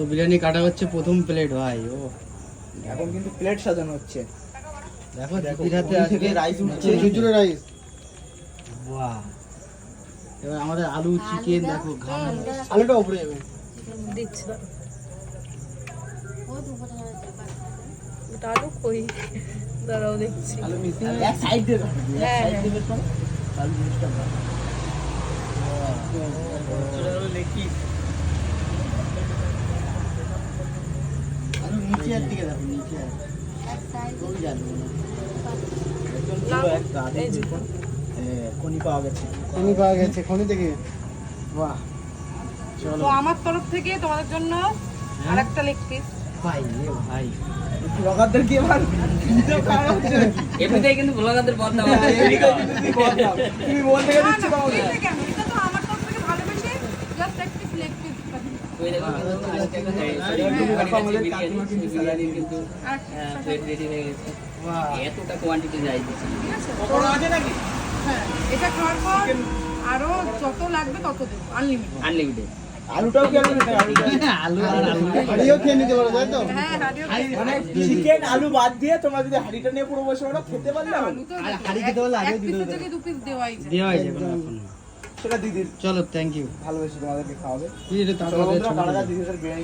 তো বিরিয়ানি কাটা হচ্ছে প্রথম প্লেট ভাই। ও এখন কিন্তু প্লেট সাজানো হচ্ছে। দেখো দিদির হাতে আজকে রাইস উঠছে, ঝুরঝুরে রাইস। বাহ, এবার আমাদের আলু চিকেন দেখো, ঘাম আলুটা উপরে যাবে দিচ্ছি ওটা আলু কই দাঁড়াও দেখছি আলু মিশিয়ে এক সাইড দিয়ে রাখো, এক হ্যাঁ, সাইড হ্যাঁ। দিয়ে বের করো, তাহলে জিনিসটা ভালো। ছোট বড় লেখি আলু নিচে আর দিকে দেখো, নিচে আর ওই যাবে না। একদম পুরো লাভ। এক গাড়ি এই যে। দেখুন। খনি পাওয়া গেছে। খনি পাওয়া গেছে, খনি থেকে। বাহ, চলো তো আমার তরফ থেকে তোমাদের জন্য আরেকটা লেগ পিস ভাই রে ভাই। ব্লগারদের কি এবার ভিডিও করা হচ্ছে নাকি? এমনিতেই কিন্তু ব্লগারদের বদনাম হ্যাঁ, এদিকে কিন্তু তুমি বললাম। তুমি বল থেকে দিচ্ছি পাবো না। কেন এটা তো আমার তরফ থেকে ভালোবেসে জাস্ট একটা লেগ পিস ওই দেখো কিন্তু আজকে একটা আমাদের বিরিয়ানি কাকিমা কিন্তু বিরিয়ানি কিন্তু আর প্লেট রেডি হয়ে গেছে। বাহ, এতটা কোয়ান্টিটি যাই দিচ্ছি। ঠিক আছে পকোড়া আছে নাকি? হ্যাঁ এটা খাওয়ার পর আরো যত লাগবে তত দেবো আনলিমিটেড আনলিমিটেড। আলুটাও কি আলু নিতে হবে? আলু আর আলু হাড়িও খেয়ে নিতে পারো, তাই তো? হ্যাঁ হাড়িও মানে চিকেন আলু বাদ দিয়ে তোমরা যদি হাঁড়িটা নিয়ে পুরো বসে ওরা খেতে পারলে হবে। আলু তো আর হাঁড়ি খেতে হলে আগেও এক দিতে পিসের হতো। জায়গায় দু পিস দেওয়াই যায় দেওয়াই যাবে কোনো ব্যাপার না। সেটা দিদির চলো, থ্যাংক ইউ। ভালোবেসে তোমাদেরকে খাওয়াবে। এটা চলো তাড়াতাড়ি বন্ধুরা, কারা কারা দিদির বিরিয়ানি